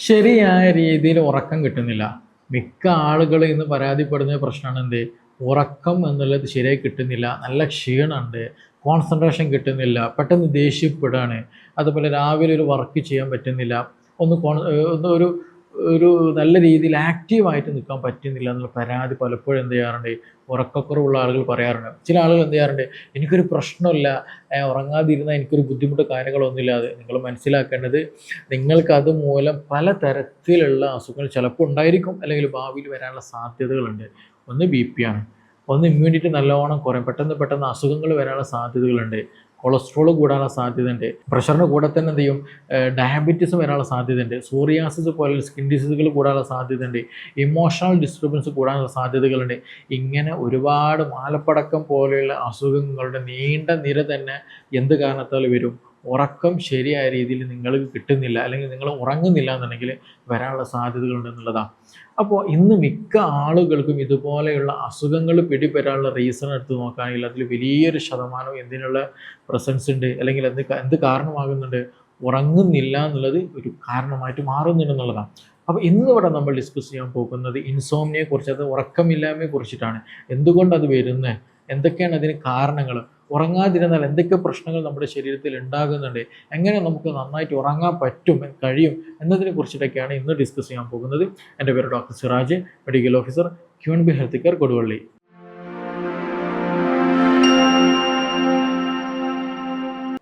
ശരിയായ രീതിയിൽ ഉറക്കം കിട്ടുന്നില്ല. മിക്ക ആളുകളും ഇന്ന് പരാതിപ്പെടുന്ന പ്രശ്നമാണ് എന്ത്? ഉറക്കം എന്നുള്ളത് ശരിയായി കിട്ടുന്നില്ല. നല്ല ക്ഷീണമുണ്ട്, കോൺസെൻട്രേഷൻ കിട്ടുന്നില്ല, പെട്ടെന്ന് ദേഷ്യപ്പെടുകയാണ്. അതുപോലെ രാവിലെ ഒരു വർക്ക് ചെയ്യാൻ പറ്റുന്നില്ല, ഒന്ന് ഒന്ന് ഒരു ഒരു നല്ല രീതിയിൽ ആക്റ്റീവായിട്ട് നിൽക്കാൻ പറ്റുന്നില്ല എന്നുള്ള പരാതി പലപ്പോഴും എന്ത് ചെയ്യാറുണ്ട്? ഉറക്കക്കുറവുള്ള ആളുകൾ പറയാറുണ്ട്. ചില ആളുകൾ എന്ത് ചെയ്യാറുണ്ട്? എനിക്കൊരു പ്രശ്നമില്ല, ഉറങ്ങാതിരുന്നാൽ എനിക്കൊരു ബുദ്ധിമുട്ട് കാര്യങ്ങളൊന്നുമില്ല. അത് നിങ്ങൾ മനസ്സിലാക്കേണ്ടത്, നിങ്ങൾക്ക് അതുമൂലം പല തരത്തിലുള്ള അസുഖങ്ങൾ ചിലപ്പോൾ ഉണ്ടായിരിക്കും, അല്ലെങ്കിൽ ഭാവിയിൽ വരാനുള്ള സാധ്യതകളുണ്ട്. ഒന്ന് ബി പി ആണ്, ഒന്ന് ഇമ്മ്യൂണിറ്റി നല്ലോണം കുറയും, പെട്ടെന്ന് പെട്ടെന്ന് അസുഖങ്ങൾ വരാനുള്ള സാധ്യതകളുണ്ട്, കൊളസ്ട്രോൾ കൂടാനുള്ള സാധ്യതയുണ്ട്, പ്രഷറിന് കൂടെ തന്നെ എന്ത് ചെയ്യും, ഡയബറ്റീസ് വരാനുള്ള സാധ്യതയുണ്ട്, സോറിയാസിസ് പോലുള്ള സ്കിൻ ഡിസീസുകൾ കൂടാനുള്ള സാധ്യതയുണ്ട്, ഇമോഷണൽ ഡിസ്റ്റർബൻസ് കൂടാനുള്ള സാധ്യതകളുണ്ട്. ഇങ്ങനെ ഒരുപാട് മാലപ്പടക്കം പോലെയുള്ള അസുഖങ്ങളുടെ നീണ്ട നിര തന്നെ എന്ത് കാരണത്താൽ വരും? ഉറക്കം ശരിയായ രീതിയിൽ നിങ്ങൾക്ക് കിട്ടുന്നില്ല, അല്ലെങ്കിൽ നിങ്ങൾ ഉറങ്ങുന്നില്ല എന്നുണ്ടെങ്കിൽ വരാനുള്ള സാധ്യതകളുണ്ട് എന്നുള്ളതാണ്. അപ്പോൾ ഇന്ന് മിക്ക ആളുകൾക്കും ഇതുപോലെയുള്ള അസുഖങ്ങൾ പിടിപെടാനുള്ള റീസൺ എടുത്ത് നോക്കുകയാണെങ്കിൽ അതിൽ വലിയൊരു ശതമാനം എന്തിനുള്ള പ്രസൻസ് ഉണ്ട്, അല്ലെങ്കിൽ എന്ത് കാരണമാകുന്നുണ്ട്? ഉറങ്ങുന്നില്ല എന്നുള്ളത് ഒരു കാരണമായിട്ട് മാറുന്നുണ്ട് എന്നുള്ളതാണ്. അപ്പോൾ ഇന്നിവിടെ നമ്മൾ ഡിസ്കസ് ചെയ്യാൻ പോകുന്നത് ഇൻസോംനിയയെ കുറിച്ച്, അത് ഉറക്കമില്ലായ്മയെ കുറിച്ചിട്ടാണ്. എന്തുകൊണ്ട് അത് വരുന്നത്, എന്തൊക്കെയാണ് അതിന് കാരണങ്ങൾ, ഉറങ്ങാതിരുന്നാൽ എന്തൊക്കെ പ്രശ്നങ്ങൾ നമ്മുടെ ശരീരത്തിൽ ഉണ്ടാകുന്നുണ്ട്, എങ്ങനെ നമുക്ക് നന്നായിട്ട് ഉറങ്ങാൻ കഴിയും എന്നതിനെ കുറിച്ചിട്ടൊക്കെയാണ് ഇന്ന് ഡിസ്കസ് ചെയ്യാൻ പോകുന്നത്. എൻ്റെ പേര് doctor Siraj, medical officer, QNB health care, Koduvally.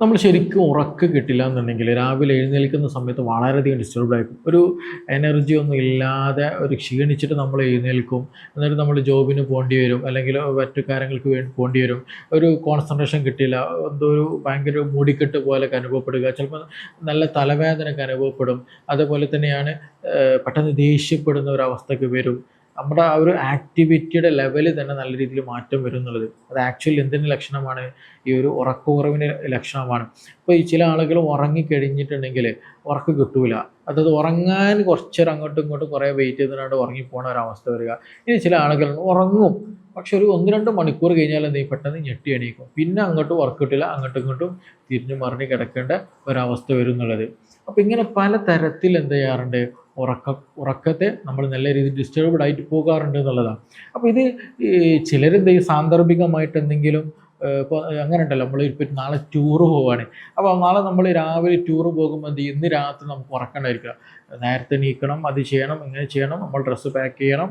നമ്മൾ ശരിക്കും ഉറക്കം കിട്ടില്ല എന്നുണ്ടെങ്കിൽ രാവിലെ എഴുന്നേൽക്കുന്ന സമയത്ത് വളരെയധികം ഡിസ്റ്റർബ്ഡ് ആയിരിക്കും. ഒരു എനർജി ഒന്നും ഇല്ലാതെ ഒരു ക്ഷീണിച്ചിട്ട് നമ്മൾ എഴുന്നേൽക്കും. എന്നിട്ട് നമ്മൾ ജോബിന് പോകേണ്ടി വരും, അല്ലെങ്കിൽ മറ്റു കാര്യങ്ങൾക്ക് വേണ്ടി പോകേണ്ടി വരും. ഒരു കോൺസെൻട്രേഷൻ കിട്ടില്ല, എന്തോ ഒരു ഭയങ്കര മൂടിക്കെട്ട് പോലെയൊക്കെ അനുഭവപ്പെടുക, ചിലപ്പോൾ നല്ല തലവേദനയൊക്കെ അനുഭവപ്പെടും. അതുപോലെ തന്നെയാണ് പെട്ടെന്ന് ദേഷ്യപ്പെടുന്ന ഒരു അവസ്ഥയ്ക്ക് വരും. നമ്മുടെ ആ ഒരു ആക്ടിവിറ്റിയുടെ ലെവല് തന്നെ നല്ല രീതിയിൽ മാറ്റം വരും എന്നുള്ളത്, അത് ആക്ച്വലി എന്തിൻ്റെ ലക്ഷണമാണ്? ഈ ഒരു ഉറക്കക്കുറവിൻ്റെ ലക്ഷണമാണ്. ഇപ്പോൾ ഈ ചില ആളുകൾ ഉറങ്ങിക്കഴിഞ്ഞിട്ടുണ്ടെങ്കിൽ ഉറക്കം കിട്ടൂല, അതായത് ഉറങ്ങാൻ കുറച്ചേരം അങ്ങോട്ടും ഇങ്ങോട്ടും കുറേ വെയിറ്റ് ചെയ്തിട്ട് ഉറങ്ങിപ്പോണ ഒരവസ്ഥ വരിക. ഇനി ചില ആളുകൾ ഉറങ്ങും, പക്ഷെ ഒരു 1-2 മണിക്കൂർ കഴിഞ്ഞാൽ എന്ത് ചെയ്യും? പെട്ടെന്ന് ഞെട്ടി എണീക്കും, പിന്നെ അങ്ങോട്ടും ഉറക്കം കിട്ടില്ല, അങ്ങോട്ടും ഇങ്ങോട്ടും തിരിഞ്ഞു മറിഞ്ഞ് കിടക്കേണ്ട ഒരവസ്ഥ വരും എന്നുള്ളത്. അപ്പോൾ ഇങ്ങനെ പല തരത്തിൽ എന്ത് ചെയ്യാറുണ്ട്? ഉറക്കത്തെ നമ്മൾ നല്ല രീതിയിൽ ഡിസ്റ്റർബ്ഡ് ആയിട്ട് പോകാറുണ്ട് എന്നുള്ളതാണ്. അപ്പോൾ ഇത് ചിലരെന്ത് ചെയ്യും? സാന്ദർഭികമായിട്ട് എന്തെങ്കിലും, ഇപ്പോൾ അങ്ങനെ ഉണ്ടല്ലോ, നമ്മൾ ഇപ്പോൾ നാളെ ടൂറ് പോവുകയാണ്, അപ്പോൾ നാളെ നമ്മൾ രാവിലെ ടൂറ് പോകുമ്പോൾ എന്ത് ചെയ്യും? ഇന്ന് രാത്രി നമുക്ക് ഉറക്കണ്ടായിരിക്കുക, നേരത്തെ എണീക്കണം, അത് ചെയ്യണം, ഇങ്ങനെ ചെയ്യണം, നമ്മൾ ഡ്രസ്സ് പാക്ക് ചെയ്യണം,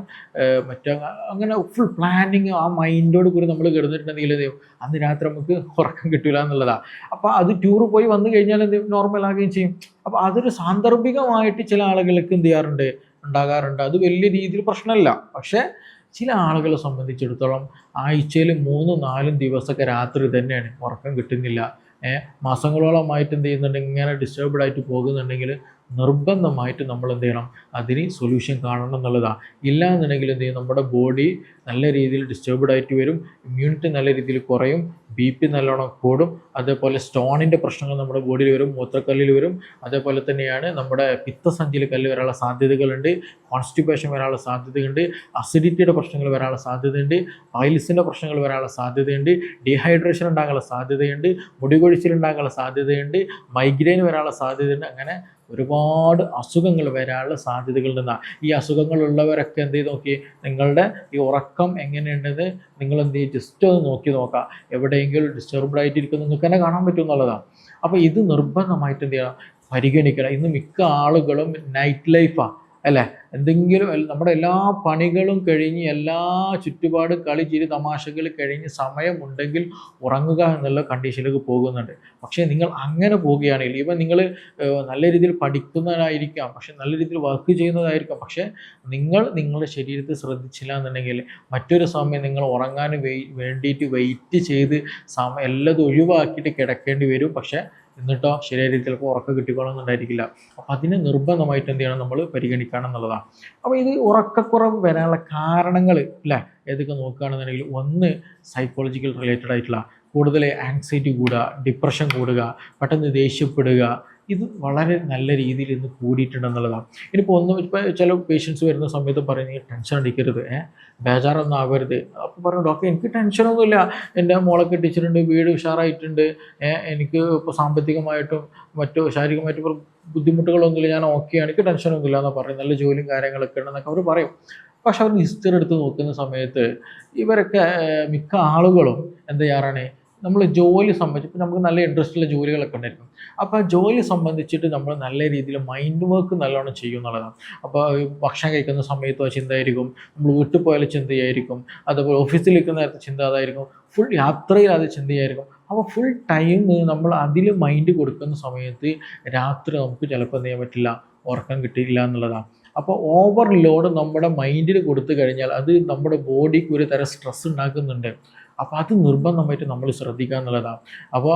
അങ്ങനെ ഫുൾ പ്ലാനിങ് ആ മൈൻഡോട് കൂടി നമ്മൾ കിടന്നിട്ടുണ്ടെങ്കിൽ എന്ത് ചെയ്യും? അന്ന് രാത്രി നമുക്ക് ഉറക്കം കിട്ടില്ല എന്നുള്ളതാണ്. അപ്പോൾ അത് ടൂറ് പോയി വന്നു കഴിഞ്ഞാൽ എന്ത് ചെയ്യും? നോർമലാകുകയും ചെയ്യും. അപ്പോൾ അതൊരു സാന്ദർഭികമായിട്ട് ചില ആളുകൾക്ക് എന്ത് ചെയ്യാറുണ്ട്? ഉണ്ടാകാറുണ്ട്. അത് വലിയ രീതിയിൽ പ്രശ്നമല്ല. പക്ഷേ ചില ആളുകളെ സംബന്ധിച്ചിടത്തോളം ആഴ്ചയിൽ 3-4 ദിവസമൊക്കെ രാത്രി തന്നെയാണ് ഉറക്കം കിട്ടുന്നില്ല. മാസങ്ങളോളമായിട്ട് എന്ത് ചെയ്യുന്നുണ്ട്? ഇങ്ങനെ ഡിസ്റ്റർബ്ഡ് ആയിട്ട് പോകുന്നുണ്ടെങ്കിൽ നിർബന്ധമായിട്ട് നമ്മൾ എന്ത് ചെയ്യണം? അതിന് സൊല്യൂഷൻ കാണണം എന്നുള്ളതാണ്. ഇല്ല എന്നുണ്ടെങ്കിൽ എന്ത് ചെയ്യും? നമ്മുടെ ബോഡി നല്ല രീതിയിൽ ഡിസ്റ്റർബ്ഡ് ആയിട്ട് വരും, ഇമ്മ്യൂണിറ്റി നല്ല രീതിയിൽ കുറയും, BP നല്ലോണം കൂടും, അതേപോലെ സ്റ്റോണിൻ്റെ പ്രശ്നങ്ങൾ നമ്മുടെ ബോഡിയിൽ വരും, മൂത്രക്കല്ലിൽ വരും, അതേപോലെ തന്നെയാണ് നമ്മുടെ പിത്തസഞ്ചിയിൽ കല്ല് വരാനുള്ള സാധ്യതകളുണ്ട്, കോൺസ്റ്റിപ്പേഷൻ വരാനുള്ള സാധ്യതയുണ്ട്, അസിഡിറ്റിയുടെ പ്രശ്നങ്ങൾ വരാനുള്ള സാധ്യതയുണ്ട്, പൈൽസിൻ്റെ പ്രശ്നങ്ങൾ വരാനുള്ള സാധ്യതയുണ്ട്, ഡീഹൈഡ്രേഷൻ ഉണ്ടാകാനുള്ള സാധ്യതയുണ്ട്, മുടികൊഴിച്ചിൽ ഉണ്ടാകാനുള്ള സാധ്യതയുണ്ട്, മൈഗ്രെയിൻ വരാനുള്ള സാധ്യതയുണ്ട്. അങ്ങനെ ഒരുപാട് അസുഖങ്ങൾ വരാനുള്ള സാധ്യതകളുണ്ടെന്നാണ്. ഈ അസുഖങ്ങളുള്ളവരൊക്കെ എന്ത് ചെയ്ത് നോക്കി, നിങ്ങളുടെ ഈ ഉറക്കം എങ്ങനെയുണ്ടെന്ന് നിങ്ങൾ എന്ത് ചെയ്യും? ജസ്റ്റ് ഒന്ന് നോക്കി നോക്കാം. എവിടെയെങ്കിലും ഡിസ്റ്റർബ്ഡ് ആയിട്ടിരിക്കുന്നു നിങ്ങൾക്ക് തന്നെ കാണാൻ പറ്റും എന്നുള്ളതാണ്. അപ്പോൾ ഇത് നിർബന്ധമായിട്ട് എന്ത് ചെയ്യണം? പരിഗണിക്കണം. ഇന്ന് മിക്ക ആളുകളും നൈറ്റ് ലൈഫാണ്, അല്ലേ? എന്തെങ്കിലും നമ്മുടെ എല്ലാ പണികളും കഴിഞ്ഞ്, എല്ലാ ചുറ്റുപാട് കളി ചിരി തമാശകൾ കഴിഞ്ഞ് സമയമുണ്ടെങ്കിൽ ഉറങ്ങുക എന്നുള്ള കണ്ടീഷനിലേക്ക് പോകുന്നുണ്ട്. പക്ഷേ നിങ്ങൾ അങ്ങനെ പോവുകയാണെങ്കിൽ, ഇവൻ നിങ്ങൾ നല്ല രീതിയിൽ പഠിക്കുന്നതായിരിക്കാം, പക്ഷെ നല്ല രീതിയിൽ വർക്ക് ചെയ്യുന്നതായിരിക്കാം, പക്ഷേ നിങ്ങൾ നിങ്ങളുടെ ശരീരത്തെ ശ്രദ്ധിച്ചില്ല എന്നുണ്ടെങ്കിൽ മറ്റൊരു സമയം നിങ്ങൾ ഉറങ്ങാൻ വേണ്ടിയിട്ട് വെയിറ്റ് ചെയ്ത് എല്ലതും ഒഴിവാക്കിയിട്ട് കിടക്കേണ്ടി വരും. പക്ഷേ എന്നിട്ടോ ശരിയായ രീതിയിൽ ചിലപ്പോൾ ഉറക്കം കിട്ടിക്കോളണമെന്നുണ്ടായിരിക്കില്ല. അപ്പോൾ അതിനെ നിർബന്ധമായിട്ട് എന്ത് ചെയ്യണം? നമ്മൾ പരിഗണിക്കണം എന്നുള്ളതാണ്. അപ്പോൾ ഇത് ഉറക്കക്കുറവ് വരാനുള്ള കാരണങ്ങൾ, അല്ലേ, ഏതൊക്കെ നോക്കുകയാണെന്നുണ്ടെങ്കിൽ, ഒന്ന് സൈക്കോളജിക്കൽ റിലേറ്റഡ് ആയിട്ടുള്ള കൂടുതൽ ആങ്സൈറ്റി കൂടുക, ഡിപ്രഷൻ കൂടുക, പെട്ടെന്ന് ദേഷ്യപ്പെടുക, ഇത് വളരെ നല്ല രീതിയിൽ ഇന്ന് കൂടിയിട്ടുണ്ടെന്നുള്ളതാണ്. ഇനിയിപ്പോൾ ഇപ്പോൾ ചില പേഷ്യൻസ് വരുന്ന സമയത്ത് പറയുന്നത് ടെൻഷൻ അടിക്കരുത്, ബേജാറൊന്നും ആവരുത്. അപ്പോൾ പറഞ്ഞു ഡോക്ടർ എനിക്ക് ടെൻഷനൊന്നുമില്ല, എൻ്റെ മോളെ കെട്ടിച്ചിട്ടുണ്ട്, വീട് ഉഷാറായിട്ടുണ്ട്, എനിക്ക് ഇപ്പോൾ സാമ്പത്തികമായിട്ടും മറ്റു ശാരീരികമായിട്ടും ബുദ്ധിമുട്ടുകളൊന്നുമില്ല, ഞാൻ ഓക്കെയാണ്, എനിക്ക് ടെൻഷനൊന്നുമില്ല എന്നാണ് പറയും, നല്ല ജോലിയും കാര്യങ്ങളൊക്കെ ഉണ്ടെന്നൊക്കെ അവർ പറയും. പക്ഷെ അവർ ഹിസ്റ്ററി എടുത്ത് നോക്കുന്ന സമയത്ത് ഇവരൊക്കെ മിക്ക ആളുകളും എന്ത് ചെയ്യാറാണ്, നമ്മൾ ജോലി സംബന്ധിച്ച് ഇപ്പോൾ നമുക്ക് നല്ല ഇൻട്രസ്റ്റുള്ള ജോലികളൊക്കെ ഉണ്ടായിരിക്കും. അപ്പോൾ ആ ജോലി സംബന്ധിച്ചിട്ട് നമ്മൾ നല്ല രീതിയിൽ മൈൻഡ് വർക്ക് നല്ലോണം ചെയ്യും എന്നുള്ളതാണ്. അപ്പോൾ ഭക്ഷണം കഴിക്കുന്ന സമയത്തോ ചിന്തയായിരിക്കും, നമ്മൾ വീട്ടിൽ പോയാലും ചിന്തയായിരിക്കും, അതുപോലെ ഓഫീസിൽ നിൽക്കുന്ന നേരത്തെ ചിന്ത അതായിരിക്കും, ഫുൾ യാത്രയിൽ അത് ചിന്തയായിരിക്കും. അപ്പോൾ ഫുൾ ടൈം നമ്മൾ അതിൽ മൈൻഡ് കൊടുക്കുന്ന സമയത്ത് രാത്രി നമുക്ക് ചിലപ്പോൾ എന്ത് ചെയ്യാൻ പറ്റില്ല, ഉറക്കം കിട്ടിയില്ല എന്നുള്ളതാണ്. അപ്പോൾ ഓവർലോഡ് നമ്മുടെ മൈൻഡിൽ കൊടുത്തു കഴിഞ്ഞാൽ അത് നമ്മുടെ ബോഡിക്ക് ഒരു തരം സ്ട്രെസ് ഉണ്ടാക്കുന്നുണ്ട്. അപ്പോൾ അത് നിർബന്ധമായിട്ട് നമ്മൾ ശ്രദ്ധിക്കുക എന്നുള്ളതാണ്. അപ്പോൾ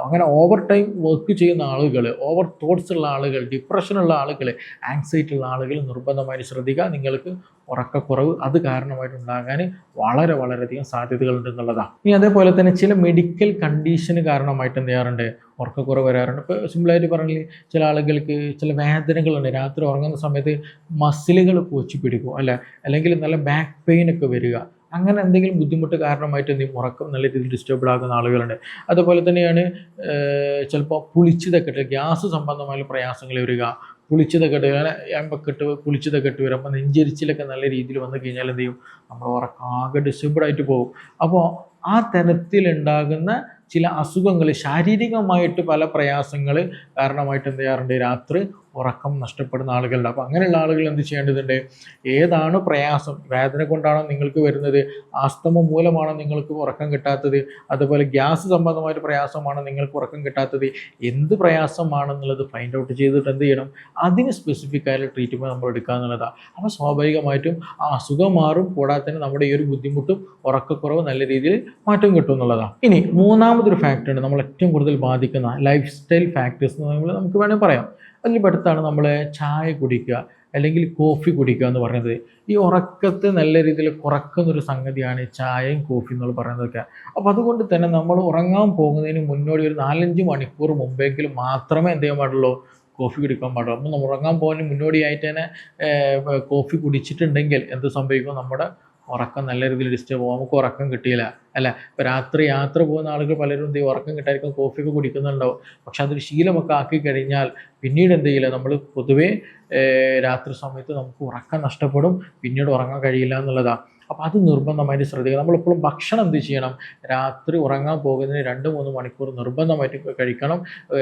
അങ്ങനെ ഓവർ ടൈം വർക്ക് ചെയ്യുന്ന ആളുകൾ, ഓവർ തോട്ട്സ് ഉള്ള ആളുകൾ, ഡിപ്രഷനുള്ള ആളുകൾ, ആങ്സൈറ്റി ഉള്ള ആളുകൾ നിർബന്ധമായിട്ട് ശ്രദ്ധിക്കുക. നിങ്ങൾക്ക് ഉറക്കക്കുറവ് അത് കാരണമായിട്ടുണ്ടാകാൻ വളരെയധികം സാധ്യതകളുണ്ട് എന്നുള്ളതാണ്. ഇനി അതേപോലെ തന്നെ ചില മെഡിക്കൽ കണ്ടീഷന് കാരണമായിട്ട് എന്ത് ചെയ്യാറുണ്ട്, ഉറക്കക്കുറവ് വരാറുണ്ട്. ഇപ്പോൾ സിമ്പിളായിട്ട് പറഞ്ഞാൽ ചില ആളുകൾക്ക് ചില വേദനകളുണ്ട്, രാത്രി ഉറങ്ങുന്ന സമയത്ത് മസിലുകൾ കോച്ചി പിടിക്കും, അല്ലെങ്കിൽ നല്ല ബാക്ക് പെയിൻ ഒക്കെ വരിക, അങ്ങനെ എന്തെങ്കിലും ബുദ്ധിമുട്ട് കാരണമായിട്ട് എന്തെങ്കിലും ഉറക്കം നല്ല രീതിയിൽ ഡിസ്റ്റർബ്ഡ് ആകുന്ന ആളുകളുണ്ട്. അതുപോലെ തന്നെയാണ് ചിലപ്പോൾ പുളിച്ചതൊക്കെ ഇട്ട് ഗ്യാസ് സംബന്ധമായ പ്രയാസങ്ങൾ വരിക, പുളിച്ചതൊക്കെ ഇട്ട് അങ്ങനെ എമ്പൊക്കെ ഇട്ട് പുളിച്ചതൊക്കെ ഇട്ട് വരും. അപ്പോൾ നെഞ്ചരിച്ചിലൊക്കെ നല്ല രീതിയിൽ വന്നു കഴിഞ്ഞാൽ എന്ത് ചെയ്യും, നമ്മൾ ഉറക്കം ആകെ ഡിസ്റ്റർബ്ഡ് ആയിട്ട് പോകും. അപ്പോൾ ആ തരത്തിലുണ്ടാകുന്ന ചില അസുഖങ്ങൾ, ശാരീരികമായിട്ട് പല പ്രയാസങ്ങൾ കാരണമായിട്ട് എന്ത് ചെയ്യാറുണ്ട്, രാത്രി ഉറക്കം നഷ്ടപ്പെടുന്ന ആളുകളുണ്ട്. അപ്പോൾ അങ്ങനെയുള്ള ആളുകൾ എന്ത് ചെയ്യേണ്ടതുണ്ട്, ഏതാണ് പ്രയാസം, വേദന കൊണ്ടാണോ നിങ്ങൾക്ക് വരുന്നത്, ആസ്തമ മൂലമാണോ നിങ്ങൾക്ക് ഉറക്കം കിട്ടാത്തത്, അതുപോലെ ഗ്യാസ് സംബന്ധമായിട്ട് പ്രയാസമാണോ നിങ്ങൾക്ക് ഉറക്കം കിട്ടാത്തത്, എന്ത് പ്രയാസമാണെന്നുള്ളത് ഫൈൻഡ് ഔട്ട് ചെയ്തിട്ട് എന്ത് ചെയ്യണം, അതിന് സ്പെസിഫിക് ആയിട്ടുള്ള ട്രീറ്റ്മെൻറ്റ് നമ്മൾ എടുക്കുക എന്നുള്ളതാണ്. അപ്പോൾ സ്വാഭാവികമായിട്ടും ആ അസുഖം മാറും, കൂടാതെ തന്നെ നമ്മുടെ ഈ ഒരു ബുദ്ധിമുട്ടും ഉറക്കക്കുറവ് നല്ല രീതിയിൽ മാറ്റം കിട്ടും എന്നുള്ളതാണ്. ഇനി മൂന്നാമതൊരു ഫാക്ടറുണ്ട് നമ്മൾ ഏറ്റവും കൂടുതൽ ബാധിക്കുന്ന ലൈഫ് സ്റ്റൈൽ ഫാക്ടേഴ്സ് എന്ന് നമുക്ക് വേണമെങ്കിൽ പറയാം. അതിൽ പെടുത്താണ് നമ്മൾ ചായ കുടിക്കുക അല്ലെങ്കിൽ കോഫി കുടിക്കുക എന്ന് പറയുന്നത്. ഈ ഉറക്കത്തെ നല്ല രീതിയിൽ കുറക്കുന്നൊരു സംഗതിയാണ് ചായയും കോഫി എന്നുള്ള പറയുന്നതൊക്കെ. അപ്പോൾ അതുകൊണ്ട് തന്നെ നമ്മൾ ഉറങ്ങാൻ പോകുന്നതിന് മുന്നോടി ഒരു 4-5 മണിക്കൂർ മുമ്പെങ്കിലും മാത്രമേ എന്ത് ചെയ്യാൻ പാടുള്ളൂ, കോഫി കുടിക്കാൻ പാടുള്ളൂ. അപ്പോൾ നമ്മൾ ഉറങ്ങാൻ പോകുന്നതിന് മുന്നോടിയായിട്ട് തന്നെ കോഫി കുടിച്ചിട്ടുണ്ടെങ്കിൽ എന്ത് സംഭവിക്കും, നമ്മുടെ ഉറക്കം നല്ല രീതിയിൽ ഡിസ്റ്റർബ് പോകും, നമുക്ക് ഉറക്കം കിട്ടിയില്ല, ഇപ്പോൾ രാത്രി യാത്ര പോകുന്ന ആളുകൾ പലരും എന്ത് ചെയ്യും, ഉറക്കം കിട്ടായിരിക്കും കോഫിയൊക്കെ കുടിക്കുന്നുണ്ടാവും. പക്ഷെ അതൊരു ശീലമൊക്കെ ആക്കി കഴിഞ്ഞാൽ പിന്നീട് എന്ത് ചെയ്യില്ല, നമ്മൾ പൊതുവേ രാത്രി സമയത്ത് നമുക്ക് ഉറക്കം നഷ്ടപ്പെടും, പിന്നീട് ഉറങ്ങാൻ കഴിയില്ല എന്നുള്ളതാണ്. അപ്പോൾ അത് നിർബന്ധമായിട്ട് ശ്രദ്ധിക്കുക. നമ്മളെപ്പോഴും ഭക്ഷണം എന്ത് ചെയ്യണം, രാത്രി ഉറങ്ങാൻ പോകുന്നതിന് 2-3 മണിക്കൂർ നിർബന്ധമായിട്ട് കഴിക്കണം.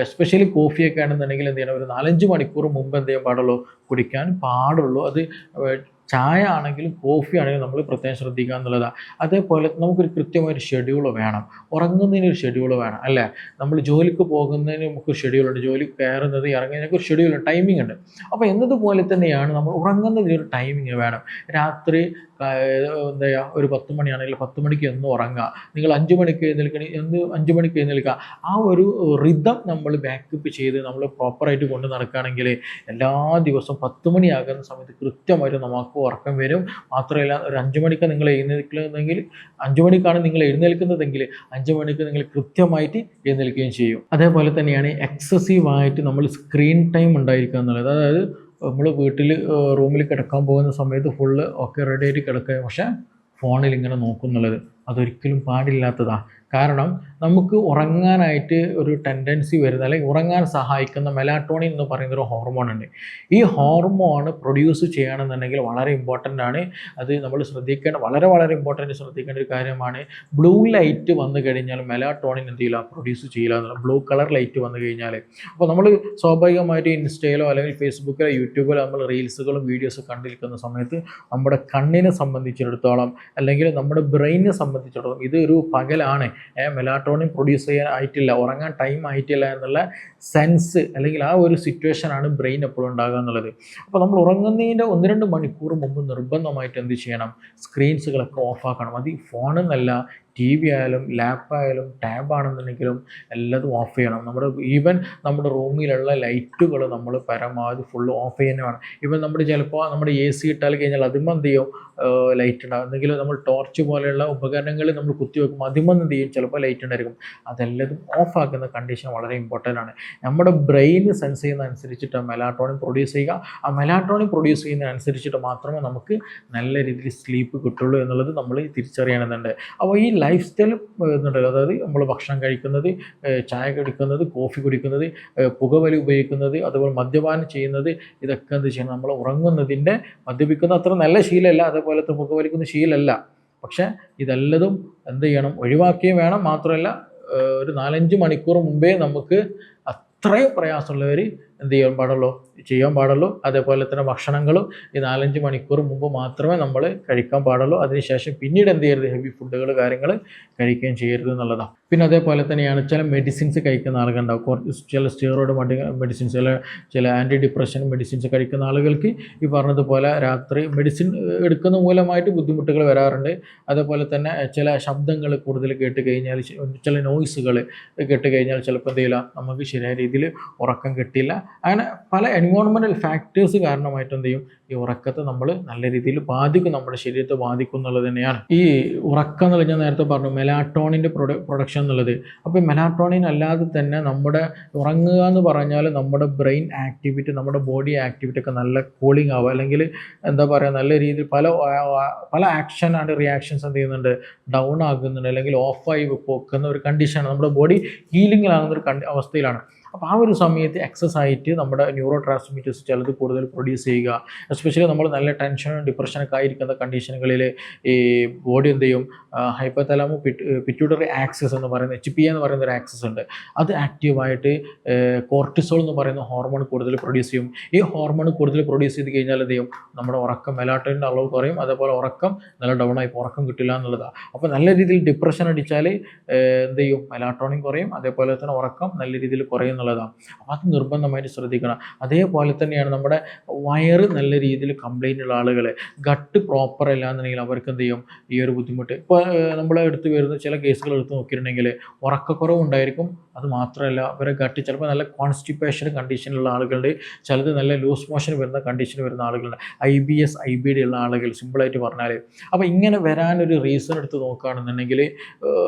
എസ്പെഷ്യലി കോഫിയൊക്കെ ആണെന്നുണ്ടെങ്കിൽ എന്ത് ചെയ്യണം, ഒരു 4-5 മണിക്കൂർ മുമ്പ് എന്ത് ചെയ്യാൻ പാടുള്ളൂ, കുടിക്കാൻ പാടുള്ളൂ. അത് ചായ ആണെങ്കിലും കോഫി ആണെങ്കിലും നമ്മൾ പ്രത്യേകം ശ്രദ്ധിക്കുക എന്നുള്ളതാണ്. അതേപോലെ നമുക്കൊരു കൃത്യമായൊരു ഷെഡ്യൂൾ വേണം, ഉറങ്ങുന്നതിനൊരു ഷെഡ്യൂൾ വേണം, നമ്മൾ ജോലിക്ക് പോകുന്നതിന് നമുക്കൊരു ഷെഡ്യൂളുണ്ട്, ജോലി കയറുന്നത് ഇറങ്ങുന്നതിനൊക്കെ ഒരു ഷെഡ്യൂളുണ്ട്, ടൈമിംഗ് ഉണ്ട്. അപ്പോൾ എന്നതുപോലെ തന്നെയാണ് നമ്മൾ ഉറങ്ങുന്നതിനൊരു ടൈമിങ് വേണം. രാത്രി എന്താ ചെയ്യുക, ഒരു 10 മണിയാണെങ്കിൽ 10 മണിക്ക് എന്നും ഉറങ്ങുക, നിങ്ങൾ 5 മണിക്ക് എഴുന്നേൽക്കണമെങ്കിൽ 5 മണിക്ക് എഴുന്നേൽക്കുക. ആ ഒരു റിതം നമ്മൾ ബാക്കപ്പ് ചെയ്ത് നമ്മൾ പ്രോപ്പറായിട്ട് കൊണ്ട് നടക്കുകയാണെങ്കിൽ എല്ലാ ദിവസവും 10 മണിയാകുന്ന സമയത്ത് കൃത്യമായിട്ട് നമുക്ക് ഉറക്കം വരും. മാത്രമല്ല ഒരു 5 മണിക്ക് നിങ്ങൾ എഴുന്നേൽക്കുന്നതെങ്കിൽ 5 മണിക്കാണ് നിങ്ങൾ എഴുന്നേൽക്കുന്നതെങ്കിൽ 5 മണിക്ക് നിങ്ങൾ കൃത്യമായിട്ട് എഴുന്നേൽക്കുകയും ചെയ്യും. അതേപോലെ തന്നെയാണ് എക്സസീവായിട്ട് നമ്മൾ സ്ക്രീൻ ടൈം ഉണ്ടായിരിക്കുക എന്നുള്ളത്. അതായത് നമ്മൾ വീട്ടിൽ റൂമിൽ കിടക്കാൻ പോകുന്ന സമയത്ത് ഫുള്ള് ഒക്കെ റെഡി ആയിട്ട് കിടക്കുക, പക്ഷേ ഫോണിൽ ഇങ്ങനെ നോക്കുന്നുള്ളത് അതൊരിക്കലും പാടില്ലാത്തതാണ്. കാരണം നമുക്ക് ഉറങ്ങാനായിട്ട് ഒരു ടെൻഡൻസി വരുന്ന അല്ലെങ്കിൽ ഉറങ്ങാൻ സഹായിക്കുന്ന മെലാറ്റോണിൻ എന്ന് പറയുന്നൊരു ഹോർമോൺ ഉണ്ട്. ഈ ഹോർമോൺ പ്രൊഡ്യൂസ് ചെയ്യണമെന്നുണ്ടെങ്കിൽ വളരെ ഇമ്പോർട്ടൻ്റ് ആണ്. അത് നമ്മൾ ശ്രദ്ധിക്കേണ്ട വളരെ ഇമ്പോർട്ടൻ്റ് ശ്രദ്ധിക്കേണ്ട ഒരു കാര്യമാണ്. ബ്ലൂ ലൈറ്റ് വന്നു കഴിഞ്ഞാൽ മെലാറ്റോണിൻ എന്ത് ചെയ്യില്ല, പ്രൊഡ്യൂസ് ചെയ്യില്ല എന്നുള്ള. ബ്ലൂ കളർ ലൈറ്റ് വന്നു കഴിഞ്ഞാൽ അപ്പോൾ നമ്മൾ സ്വാഭാവികമായിട്ട് ഇൻസ്റ്റയിലോ അല്ലെങ്കിൽ ഫേസ്ബുക്കിലോ യൂട്യൂബിലോ നമ്മൾ റീൽസുകളും വീഡിയോസും കണ്ടിരിക്കുന്ന സമയത്ത് നമ്മുടെ കണ്ണിനെ സംബന്ധിച്ചിടത്തോളം അല്ലെങ്കിൽ നമ്മുടെ ബ്രെയിനിനെ സംബന്ധിച്ചിടത്തോളം ഇത് ഒരു പകലാണ്, മെലാറ്റോണിൻ പ്രൊഡ്യൂസ് ചെയ്യാൻ ആയിട്ടില്ല, ഉറങ്ങാൻ ടൈം ആയിട്ടില്ല എന്നുള്ള സെൻസ് അല്ലെങ്കിൽ ആ ഒരു സിറ്റുവേഷനാണ് ബ്രെയിൻ എപ്പോഴും ഉണ്ടാകുക എന്നുള്ളത്. അപ്പോൾ നമ്മൾ ഉറങ്ങുന്നതിൻ്റെ 1-2 മണിക്കൂർ മുമ്പ് നിർബന്ധമായിട്ട് എന്ത് ചെയ്യണം, സ്ക്രീൻസുകളൊക്കെ ഓഫാക്കണം. അത് ഈ ഫോണെന്നല്ല ടി വി ആയാലും ലാപ്പായാലും ടാബാണെന്നുണ്ടെങ്കിലും എല്ലാതും ഓഫ് ചെയ്യണം. നമ്മുടെ റൂമിലുള്ള ലൈറ്റുകൾ നമ്മൾ പരമാവധി ഫുള്ള് ഓഫ് ചെയ്യുന്നത് വേണം. ഇവൻ ചിലപ്പോൾ നമ്മുടെ എ സി ഇട്ടാൽ കഴിഞ്ഞാൽ അതിന്മേൽ എന്ത് ചെയ്യും, ലൈറ്റ് ഉണ്ടാകും. എന്തെങ്കിലും നമ്മൾ ടോർച്ച് പോലെയുള്ള ഉപകരണങ്ങൾ നമ്മൾ കുത്തിവെക്കും, അതിന്മേൽ എന്ത് ചെയ്യും, ചിലപ്പോൾ ലൈറ്റ് ഉണ്ടായിരിക്കും. അതെല്ലതും ഓഫാക്കുന്ന കണ്ടീഷൻ വളരെ ഇമ്പോർട്ടൻ്റ് ആണ്. നമ്മുടെ ബ്രെയിൻ സെൻസ് ചെയ്യുന്നതനുസരിച്ചിട്ട് മെലാറ്റോണിൻ പ്രൊഡ്യൂസ് ചെയ്യുക. ആ മെലാറ്റോണിൻ പ്രൊഡ്യൂസ് ചെയ്യുന്നതനുസരിച്ചിട്ട് മാത്രമേ നമുക്ക് നല്ല രീതിയിൽ സ്ലീപ്പ് കിട്ടുള്ളൂ എന്നുള്ളത് നമ്മൾ തിരിച്ചറിയണമെന്നുണ്ട്. അപ്പോൾ ഈ ലൈഫ് സ്റ്റൈൽ എന്നുണ്ടല്ലോ, അതായത് നമ്മൾ ഭക്ഷണം കഴിക്കുന്നത്, ചായ കുടിക്കുന്നത്, കോഫി കുടിക്കുന്നത്, പുകവലി ഉപയോഗിക്കുന്നത്, അതുപോലെ മദ്യപാനം ചെയ്യുന്നത്, ഇതൊക്കെ എന്ത് ചെയ്യണം, നമ്മൾ ഉറങ്ങുന്നതിൻ്റെ മദ്യപിക്കുന്ന അത്ര നല്ല ശീലമല്ല, അതേപോലത്തെ പുകവലിക്കുന്ന ശീലമല്ല. പക്ഷേ ഇതെല്ലതും എന്ത് ചെയ്യണം, ഒഴിവാക്കുകയും വേണം. മാത്രമല്ല ഒരു 4-5 മണിക്കൂർ മുമ്പേ നമുക്ക് അത്രയും പ്രയാസമുള്ളവർ എന്ത് ചെയ്യാൻ പാടുള്ളൂ. അതേപോലെ തന്നെ ഭക്ഷണങ്ങളും ഈ 4-5 മണിക്കൂർ മുമ്പ് മാത്രമേ നമ്മൾ കഴിക്കാൻ പാടുള്ളൂ. അതിനുശേഷം പിന്നീട് എന്ത് ചെയ്യരുത്, ഹെവി ഫുഡുകൾ കാര്യങ്ങൾ കഴിക്കുകയും ചെയ്യരുത് എന്നുള്ളതാണ്. പിന്നെ അതേപോലെ തന്നെയാണ് ചില മെഡിസിൻസ് കഴിക്കുന്ന ആളുകളുണ്ടാവും, ചില സ്റ്റിറോയിഡ് മെഡിസിൻസ്, ചില ആൻറ്റി ഡിപ്രഷൻ മെഡിസിൻസ് കഴിക്കുന്ന ആളുകൾക്ക് ഈ പറഞ്ഞതുപോലെ രാത്രി മെഡിസിൻ എടുക്കുന്ന മൂലമായിട്ട് ബുദ്ധിമുട്ടുകൾ വരാറുണ്ട്. അതേപോലെ തന്നെ ചില ശബ്ദങ്ങൾ കൂടുതൽ കേട്ട് കഴിഞ്ഞാൽ, ചില നോയ്സുകൾ കേട്ട് കഴിഞ്ഞാൽ ചിലപ്പോൾ എന്ത് ചെയ്യില്ല, നമുക്ക് ശരിയായ രീതിയിൽ ഉറക്കം കിട്ടില്ല. അങ്ങനെ പല എൻവയോൺമെൻറ്റൽ ഫാക്ടേഴ്സ് കാരണമായിട്ട് എന്ത് ചെയ്യും, ഈ ഉറക്കത്തെ നമ്മൾ നല്ല രീതിയിൽ ബാധിക്കും, നമ്മുടെ ശരീരത്തെ ബാധിക്കും എന്നുള്ളത് തന്നെയാണ്. ഈ ഉറക്കം എന്നുള്ളത് ഞാൻ നേരത്തെ പറഞ്ഞു, മെലാറ്റോണിൻ്റെ പ്രൊഡക്ഷൻ എന്നുള്ളത്. അപ്പോൾ ഈ മെലാറ്റോണിൻ അല്ലാതെ തന്നെ നമ്മുടെ ഉറങ്ങുക എന്ന് പറഞ്ഞാൽ നമ്മുടെ ബ്രെയിൻ ആക്ടിവിറ്റി, നമ്മുടെ ബോഡി ആക്ടിവിറ്റി ഒക്കെ നല്ല കൂളിംഗ് ആവുക, അല്ലെങ്കിൽ എന്താ പറയുക, നല്ല രീതിയിൽ പല ആക്ഷൻ ആൻഡ് റിയാക്ഷൻസ് എന്ത് ചെയ്യുന്നുണ്ട്, ഡൗൺ ആകുന്നുണ്ട്, അല്ലെങ്കിൽ ഓഫായി പോക്കുന്ന ഒരു കണ്ടീഷനാണ്. നമ്മുടെ ബോഡി ഹീലിങ്ങിലാകുന്ന ഒരു അവസ്ഥയിലാണ്. അപ്പോൾ ആ ഒരു സമയത്ത് എക്സസ് ആയിട്ട് നമ്മുടെ ന്യൂറോ ട്രാൻസ്മിറ്റേഴ്സ് ചിലത് കൂടുതൽ പ്രൊഡ്യൂസ് ചെയ്യുക. എസ്പെഷ്യലി നമ്മൾ നല്ല ടെൻഷനും ഡിപ്രഷനൊക്കെ ആയിരിക്കുന്ന കണ്ടീഷനുകളിൽ ഈ ബോഡി എന്ത് ചെയ്യും, ഹൈപ്പോതലാമോ പിറ്റ്യൂട്ടറി ആക്സിസ് എന്ന് പറയുന്ന HPA എന്ന് പറയുന്ന ഒരു ആക്സിസ് ഉണ്ട്, അത് ആക്റ്റീവായിട്ട് കോർട്ടിസോൾ എന്ന് പറയുന്ന ഹോർമോൺ കൂടുതൽ പ്രൊഡ്യൂസ് ചെയ്യും. ഈ ഹോർമോൺ കൂടുതൽ പ്രൊഡ്യൂസ് ചെയ്ത് കഴിഞ്ഞാൽ എന്ത് ചെയ്യും, നമ്മുടെ ഉറക്കം, മെലാറ്റോണിൻ്റെ അളവ് കുറയും. അതേപോലെ ഉറക്കം നല്ല ഡൗൺ ആയി, ഉറക്കം കിട്ടില്ല എന്നുള്ളതാണ്. അപ്പോൾ നല്ല രീതിയിൽ ഡിപ്രഷൻ അടിച്ചാൽ എന്ത് ചെയ്യും, മെലാറ്റോണിൻ കുറയും. അതേപോലെ തന്നെ ഉറക്കം നല്ല രീതിയിൽ കുറയും എന്നുള്ളതാണ്. അപ്പോൾ അത് നിർബന്ധമായിട്ട് ശ്രദ്ധിക്കണം. അതേപോലെ തന്നെയാണ് നമ്മുടെ വയറ് നല്ല രീതിയിൽ കംപ്ലൈൻ്റ് ഉള്ള ആളുകൾ, ഗട്ട് പ്രോപ്പർ അല്ല എന്നുണ്ടെങ്കിൽ അവർക്ക് എന്ത് ചെയ്യും, ഈ ഒരു ബുദ്ധിമുട്ട്. ഇപ്പോൾ നമ്മളെ എടുത്ത് വരുന്ന ചില കേസുകൾ എടുത്ത് നോക്കിയിട്ടുണ്ടെങ്കിൽ ഉറക്കക്കുറവുണ്ടായിരിക്കും. അത് മാത്രമല്ല അവരെ ഗട്ട് ചിലപ്പോൾ നല്ല കോൺസ്റ്റിപ്പേഷൻ കണ്ടീഷനുള്ള ആളുകളുണ്ട്, ചിലത് നല്ല ലൂസ് മോഷൻ വരുന്ന കണ്ടീഷൻ വരുന്ന ആളുകളുണ്ട്, IBS IBD ഉള്ള ആളുകൾ, സിമ്പിളായിട്ട് പറഞ്ഞാൽ. അപ്പോൾ ഇങ്ങനെ വരാനൊരു റീസൺ എടുത്ത് നോക്കുകയാണെന്നുണ്ടെങ്കിൽ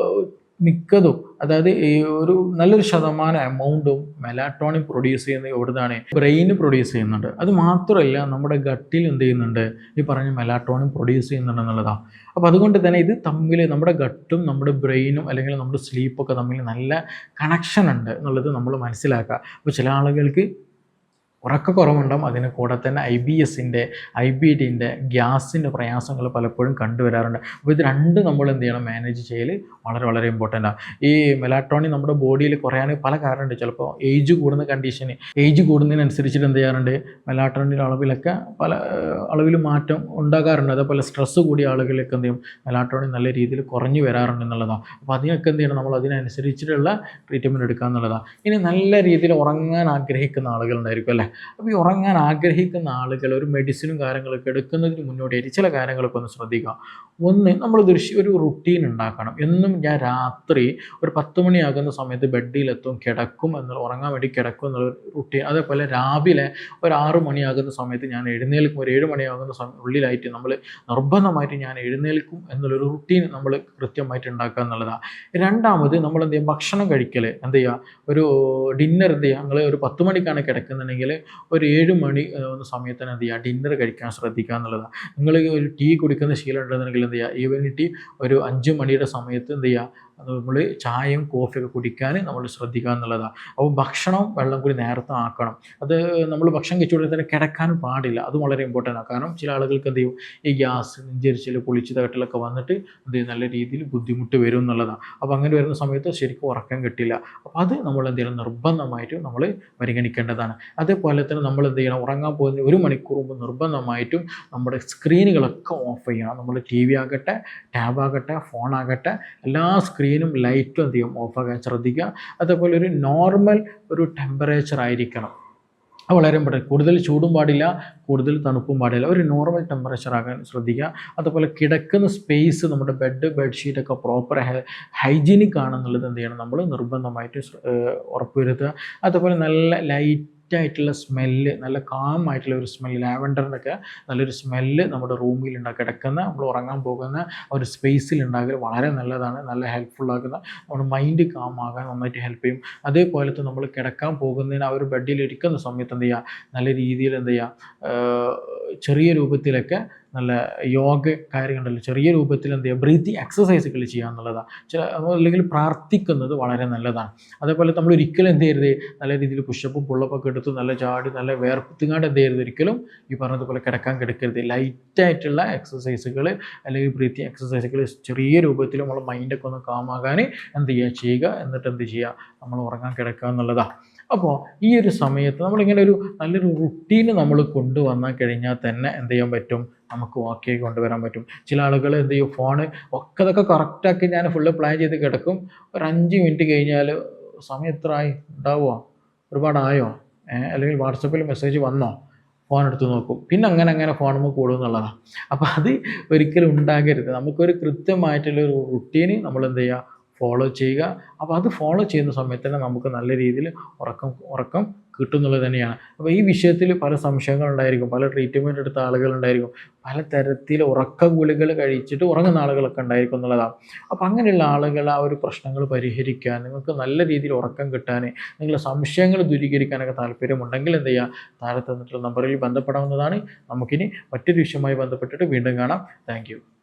മിക്കതും, അതായത് ഈ ഒരു നല്ലൊരു ശതമാനം എമൗണ്ടും മെലാറ്റോണിൻ പ്രൊഡ്യൂസ് ചെയ്യുന്നത് എവിടുന്നാണ്, ബ്രെയിൻ പ്രൊഡ്യൂസ് ചെയ്യുന്നുണ്ട്. അത് മാത്രമല്ല നമ്മുടെ ഗട്ടിൽ എന്ത് ചെയ്യുന്നുണ്ട്, ഈ പറഞ്ഞ മെലാറ്റോണിൻ പ്രൊഡ്യൂസ് ചെയ്യുന്നുണ്ട് എന്നുള്ളതാണ്. അപ്പോൾ അതുകൊണ്ട് തന്നെ ഇത് തമ്മിൽ, നമ്മുടെ ഗട്ടും നമ്മുടെ ബ്രെയിനും അല്ലെങ്കിൽ നമ്മുടെ സ്ലീപ്പൊക്കെ തമ്മിൽ നല്ല കണക്ഷൻ ഉണ്ട് എന്നുള്ളത് നമ്മൾ മനസ്സിലാക്കുക. അപ്പോൾ ചില ആളുകൾക്ക് ഉറക്കക്കുറവുണ്ടാകും, അതിന് കൂടെ തന്നെ IBDൻ്റെ ഗ്യാസിൻ്റെ പ്രയാസങ്ങൾ പലപ്പോഴും കണ്ടുവരാറുണ്ട്. അപ്പോൾ ഇത് രണ്ടും നമ്മൾ എന്ത് ചെയ്യണം, മാനേജ് ചെയ്യൽ വളരെ വളരെ ഇമ്പോർട്ടൻ്റ് ആണ്. ഈ മെലാറ്റോണിൻ നമ്മുടെ ബോഡിയിൽ കുറയാൻ പല കാരണമുണ്ട്. ചിലപ്പോൾ ഏജ് കൂടുന്നതിനനുസരിച്ചിട്ട് എന്ത് ചെയ്യാറുണ്ട്, മെലാറ്റോണിൻ്റെ അളവിലൊക്കെ പല അളവിൽ മാറ്റം ഉണ്ടാകാറുണ്ട്. അതേപോലെ സ്ട്രെസ്സ് കൂടിയ ആളുകളിലൊക്കെ എന്ത് ചെയ്യും, മെലാറ്റോണിൻ നല്ല രീതിയിൽ കുറഞ്ഞു വരാറുണ്ട് എന്നുള്ളതാണ്. അപ്പോൾ അതിനൊക്കെ എന്ത് ചെയ്യണം, നമ്മൾ അതിനനുസരിച്ചിട്ടുള്ള ട്രീറ്റ്മെൻറ്റ് എടുക്കുക എന്നുള്ളതാണ്. ഇനി നല്ല രീതിയിൽ ഉറങ്ങാൻ ആഗ്രഹിക്കുന്ന ആളുകളുണ്ടായിരിക്കും അല്ലേ. അപ്പോൾ ഈ ഉറങ്ങാൻ ആഗ്രഹിക്കുന്ന ആളുകൾ ഒരു മെഡിസിനും കാര്യങ്ങളൊക്കെ എടുക്കുന്നതിന് മുന്നോടിയായിട്ട് ചില കാര്യങ്ങളൊക്കെ ഒന്ന് ശ്രദ്ധിക്കുക. ഒന്ന്, നമ്മൾ ഒരു റുട്ടീൻ ഉണ്ടാക്കണം. എന്നും ഞാൻ രാത്രി ഒരു 10 മണിയാകുന്ന സമയത്ത് ബെഡിലെത്തും, കിടക്കും എന്നുള്ള, ഉറങ്ങാൻ വേണ്ടി കിടക്കും എന്നുള്ള റുട്ടീൻ. അതേപോലെ രാവിലെ ഒരു 6 മണിയാകുന്ന സമയത്ത് ഞാൻ എഴുന്നേൽക്കും, ഒരു 7 മണിയാകുന്ന ഉള്ളിലായിട്ട് നമ്മൾ നിർബന്ധമായിട്ട് ഞാൻ എഴുന്നേൽക്കും എന്നുള്ളൊരു റുട്ടീൻ നമ്മൾ കൃത്യമായിട്ട് ഉണ്ടാക്കുക എന്നുള്ളതാണ്. രണ്ടാമത്, നമ്മൾ എന്ത് ചെയ്യും, ഭക്ഷണം കഴിക്കൽ എന്ത് ചെയ്യുക, ഒരു ഡിന്നർ എന്ത് ചെയ്യുക, നിങ്ങൾ ഒരു 10 മണിക്കാണ് കിടക്കുന്നുണ്ടെങ്കിൽ ഒരു 7 മണി സമയത്ത് തന്നെ എന്ത് ചെയ്യുക, ഡിന്നർ കഴിക്കാൻ ശ്രദ്ധിക്കുക എന്നുള്ളതാണ്. നിങ്ങൾ ഒരു ടീ കുടിക്കുന്ന ശീലം ഉണ്ടെന്നുണ്ടെങ്കിൽ എന്ത് ചെയ്യുക, ഈവനിങ് ടീ ഒരു 5 മണിയുടെ സമയത്ത് എന്ത് ചെയ്യുക, നമ്മൾ ചായയും കോഫിയൊക്കെ കുടിക്കാൻ നമ്മൾ ശ്രദ്ധിക്കുക എന്നുള്ളതാണ്. അപ്പോൾ ഭക്ഷണം, വെള്ളം കൂടി നേരത്തെ ആക്കണം. അത് നമ്മൾ ഭക്ഷണം കഴിച്ചുകൊണ്ട് തന്നെ കിടക്കാനും പാടില്ല, അത് വളരെ ഇമ്പോർട്ടൻ്റ് ആണ്. കാരണം ചില ആളുകൾക്ക് എന്ത് ചെയ്യും, ഈ ഗ്യാസ്, നെഞ്ചരിച്ചിൽ, പൊളിച്ച് തകട്ടലൊക്കെ വന്നിട്ട് എന്ത് ചെയ്യും, നല്ല രീതിയിൽ ബുദ്ധിമുട്ട് വരും എന്നുള്ളതാണ്. അപ്പോൾ അങ്ങനെ വരുന്ന സമയത്ത് ശരിക്കും ഉറക്കം കിട്ടില്ല. അപ്പോൾ അത് നമ്മൾ എന്ത് ചെയ്യണം, നിർബന്ധമായിട്ടും നമ്മൾ പരിഗണിക്കേണ്ടതാണ്. അതേപോലെ തന്നെ നമ്മൾ എന്ത് ചെയ്യണം, ഉറങ്ങാൻ പോകുന്ന 1 മണിക്കൂർ മുമ്പ് നിർബന്ധമായിട്ടും നമ്മുടെ സ്ക്രീനുകളൊക്കെ ഓഫ് ചെയ്യണം. നമ്മൾ TV ആകട്ടെ, ടാബാകട്ടെ, ഫോണാകട്ടെ, എല്ലാ സ്ക്രീനും ലൈറ്റും എന്ത് ചെയ്യും, ഓഫാക്കാൻ ശ്രദ്ധിക്കുക. അതേപോലെ ഒരു നോർമൽ ഒരു ടെമ്പറേച്ചർ ആയിരിക്കണം. അത് വളരെ ഇമ്പോർട്ടൻറ്റ്. കൂടുതൽ ചൂടും പാടില്ല, കൂടുതൽ തണുപ്പും പാടില്ല. ഒരു നോർമൽ ടെമ്പറേച്ചർ ആകാൻ ശ്രദ്ധിക്കുക. അതുപോലെ കിടക്കുന്ന സ്പേസ് നമ്മുടെ ബെഡ്ഷീറ്റൊക്കെ പ്രോപ്പർ ഹൈജീനിക് ആണെന്നുള്ളത് എന്ത് ചെയ്യണം, നമ്മൾ നിർബന്ധമായിട്ട് ഉറപ്പുവരുത്തുക. അതുപോലെ നല്ല ലൈറ്റായിട്ടുള്ള സ്മെല്ല്, നല്ല കാം ആയിട്ടുള്ള ഒരു സ്മെല്ല്, ലാവൻഡറിൻ്റെയൊക്കെ നല്ലൊരു സ്മെല്ല് നമ്മുടെ റൂമിൽ ഉണ്ടാക്കുക. കിടക്കുന്ന നമ്മൾ ഉറങ്ങാൻ പോകുന്ന ഒരു സ്പേസിൽ ഉണ്ടാകൽ വളരെ നല്ലതാണ്, നല്ല ഹെൽപ്ഫുൾ ആക്കുന്ന, നമ്മുടെ മൈൻഡ് കാം ആകാൻ നന്നായിട്ട് ഹെൽപ്പ് ചെയ്യും. അതേപോലെ തന്നെ നമ്മൾ കിടക്കാൻ പോകുന്നതിന് ആ ഒരു ബെഡിൽ ഇരിക്കുന്ന സമയത്ത് എന്ത് ചെയ്യുക, നല്ല രീതിയിൽ എന്ത് ചെയ്യുക, ചെറിയ രൂപത്തിലൊക്കെ നല്ല യോഗ കാര്യങ്ങളുണ്ടല്ലോ, ചെറിയ രൂപത്തിൽ എന്ത് ചെയ്യുക, ബ്രീത്തിങ് എക്സസൈസുകൾ ചെയ്യുക എന്നുള്ളതാണ്. അല്ലെങ്കിൽ പ്രാർത്ഥിക്കുന്നത് വളരെ നല്ലതാണ്. അതേപോലെ നമ്മൾ ഒരിക്കലും എന്ത് ചെയ്യരുത്, നല്ല രീതിയിൽ പുഷപ്പും പുള്ളപ്പൊക്കെ എടുത്ത് നല്ല ചാടി നല്ല വേർപ്പുങ്ങാണ്ട് എന്ത് ചെയ്യരുത്, ഒരിക്കലും ഈ പറഞ്ഞതുപോലെ കിടക്കരുത്. ലൈറ്റായിട്ടുള്ള എക്സസൈസുകൾ അല്ലെങ്കിൽ ബ്രീത്തിങ് എക്സസൈസുകൾ ചെറിയ രൂപത്തിൽ നമ്മളെ മൈൻഡൊക്കെ ഒന്ന് കാമാകാൻ എന്ത് ചെയ്യുക, എന്നിട്ട് എന്ത് ചെയ്യുക, നമ്മൾ ഉറങ്ങാൻ കിടക്കുക എന്നുള്ളതാണ്. അപ്പോൾ ഈ ഒരു സമയത്ത് നമ്മളിങ്ങനെ ഒരു നല്ലൊരു റുട്ടീന് നമ്മൾ കൊണ്ടുവന്നാൽ കഴിഞ്ഞാൽ തന്നെ എന്ത് ചെയ്യാൻ പറ്റും, നമുക്ക് ഓക്കെ കൊണ്ടുവരാൻ പറ്റും. ചില ആളുകൾ എന്ത് ചെയ്യും, ഫോണ് ഒക്കെ അതൊക്കെ കറക്റ്റാക്കി ഞാൻ ഫുള്ള് പ്ലാൻ ചെയ്ത് കിടക്കും. ഒരു 5 മിനിറ്റ് കഴിഞ്ഞാൽ സമയം എത്ര ആയി ഉണ്ടാവുമോ, ഒരുപാടായോ, അല്ലെങ്കിൽ വാട്സപ്പിൽ മെസ്സേജ് വന്നോ, ഫോൺ എടുത്ത് നോക്കും. പിന്നെ അങ്ങനെ ഫോണുമ്പോൾ കൂടും എന്നുള്ളതാണ്. അപ്പോൾ അത് ഒരിക്കലും ഉണ്ടാകരുത്. നമുക്കൊരു കൃത്യമായിട്ടുള്ളൊരു റുട്ടീന് നമ്മൾ എന്ത് ചെയ്യുക, ഫോളോ ചെയ്യുക. അപ്പോൾ അത് ഫോളോ ചെയ്യുന്ന സമയത്ത് തന്നെ നമുക്ക് നല്ല രീതിയിൽ ഉറക്കം കിട്ടും എന്നുള്ളത് തന്നെയാണ്. അപ്പോൾ ഈ വിഷയത്തിൽ പല സംശയങ്ങളുണ്ടായിരിക്കും, പല ട്രീറ്റ്മെൻറ്റ് എടുത്ത ആളുകളുണ്ടായിരിക്കും, പല തരത്തിൽ ഉറക്ക ഗുളികകൾ കഴിച്ചിട്ട് ഉറങ്ങുന്ന ആളുകളൊക്കെ ഉണ്ടായിരിക്കും എന്നുള്ളതാണ്. അപ്പോൾ അങ്ങനെയുള്ള ആളുകൾ ആ ഒരു പ്രശ്നങ്ങൾ പരിഹരിക്കാൻ, നിങ്ങൾക്ക് നല്ല രീതിയിൽ ഉറക്കം കിട്ടാൻ, നിങ്ങളുടെ സംശയങ്ങൾ ദൂരീകരിക്കാനൊക്കെ താല്പര്യമുണ്ടെങ്കിൽ എന്ത് ചെയ്യുക, താഴെ തന്നിട്ടുള്ള നമ്പറിൽ ബന്ധപ്പെടാവുന്നതാണ്. നമുക്കിനി മറ്റൊരു വിഷയവുമായി ബന്ധപ്പെട്ടിട്ട് വീണ്ടും കാണാം. താങ്ക്